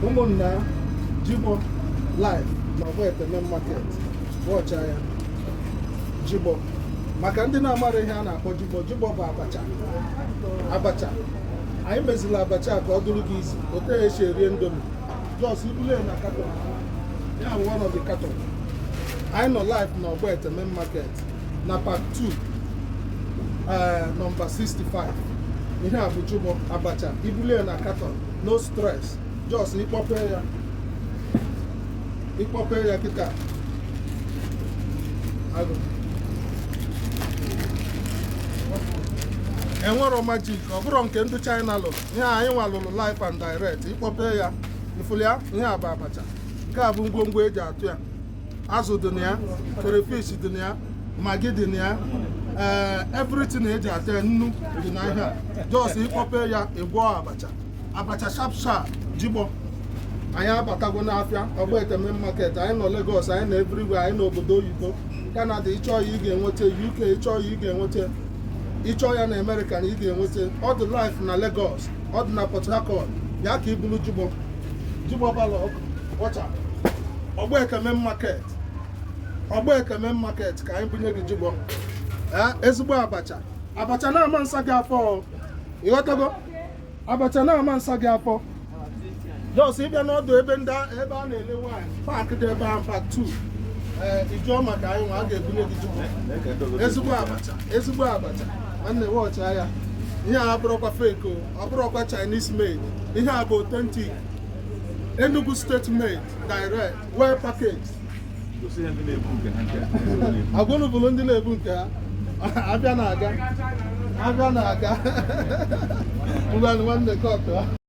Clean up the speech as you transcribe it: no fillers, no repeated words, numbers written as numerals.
Ụmụnna Jigbo live na Ogbete Main Market. Watch ya. Jigbo. Maka ndị na-amara ihe a na-akpọ Jigbo. Jigbo bụ abacha. Abacha. Anyị mezila abacha ka ọ dụrụ gị isi. Otu esi eri Indomie. Just ibule na carton. Ya bụ one of the carton. Anyị nọ live na Ogbete Main Market na part 2 number 65. Ihe a bụ Jigbo abacha. Ibule na carton. No stress. Just ịkpọpe ya kịta. Enwero magic, ọ bụrụ nke ndị China lụrụ. Ihe anyị nwa lụrụ live and direct. Ịkpọpe ya, ifuli ya, ihe a bụ abacha. Nke a bụ ngwongwo eji atụ ya. Azụ dị na ya, crayfish dị na ya, maggi dị na ya, everything eji atụ ya, nnu dị na ihe a. Just ịkpọpe ya, ịgwọ abacha. Abacha sharp Jigbo. Anyị abatago n'afịa Ogbete Main Market. Anyị nọ Lagos, anyị nọ everywhere, anyị nọ obodo oyibo. Canada ịchọ ya ị ga-enweta, UK ịchọ ya ị ga-enweta, ịchọ ya na America na ị ga-enweta. Ọ dị life na Lagos, ọ dị na Port Harcourt. Ya ka ibulu Jigbo. Jigbo balo ọcha. Ogbete Main Market. Ogbete Main Market ka anyị bunye gị Jigbo. Ezigbo abacha. Abacha na-ama nsa gị afọ. Ịghọtago? Abacha na-ama nsa gị afọ. Just ịbịa n'ọdụ ebe a na-ele wine, park dị ebe ahụ, park 2. Ijụọ maka anyị nwa a ga-ebunye gị Jigbo. Ezigbo abacha, ezigbo abacha. Nwanne watch ya. Ihe a abụrụkwa fake o, ọ bụrụkwa Chinese made. Ihe a bụ authentic. Enugu state made, direct, well packaged. Agwụnụ bụrụ ndị na-ebu nke ha. Abịa na-aga. Ngwa nwanne kọtụ ha.